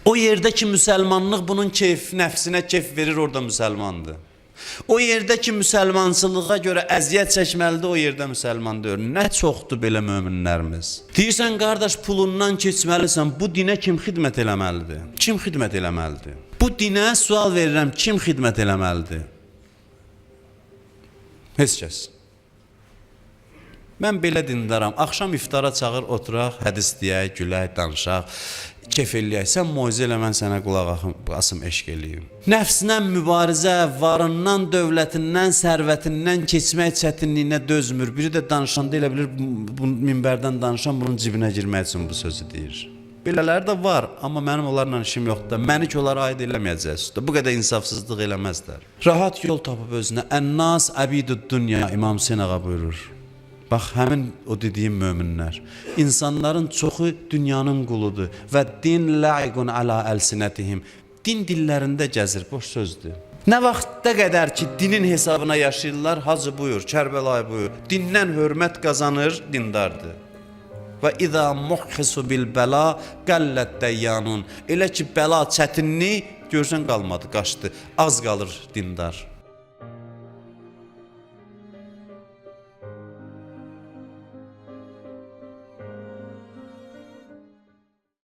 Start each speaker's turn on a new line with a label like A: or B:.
A: O yerde ki müsəlmanlıq bunun nəfsinə keyf verir, orada müsəlmandır. O yerde ki müsəlmansılığa görə əziyyət çəkməlidir, o yerde müsəlman deyir. Nə çoxdur belə möminlərimiz. Deyirsən, qardaş, pulundan keçməlisən, bu dinə kim xidmət eləməlidir? Kim xidmət eləməlidir? Bu dinə sual verirəm, kim xidmət eləməlidir? Heç kəs. Mən belə dindaram, axşam iftara çağır, oturaq, hədis deyək, gülək, danışaq, kef eləyək. Sən moizə elə, mən sənə qulaq asım, eşq eləyim. Nəfsinə mübarizə, varından, dövlətindən, sərvətindən keçmək çətinliyinə dözmür. Biri də danışanda elə bilir, bu minbərdən danışan bunun cibinə girmək üçün bu sözü deyir. Belələri də var, amma mənim onlarla işim yoxdur. Məni ki, onlara aid eləməyəcəyiz. Bu qədər insafsızlıq eləməzlər. Rahat yol tapıb özünə. Ən-nas əbidud dünya, İmam Hüseyn ağa buyurur. Bax, həmin o dediyim möminlər. İnsanların çoxu dünyanın quludur və din la'iqun ala əlsinətihim. Din dillərində gəzir, boş sözdür. Nə vaxtda qədər ki, dinin hesabına yaşayırlar, Hacı buyur, Kərbəlayı buyur. Dindən hörmət qazanır, dindardır. Və izə muhhisu bil bəla qəllət dəyyanun. Elə ki, bəla çətinlik görsən qalmadı, qaçdı. Az qalır dindar.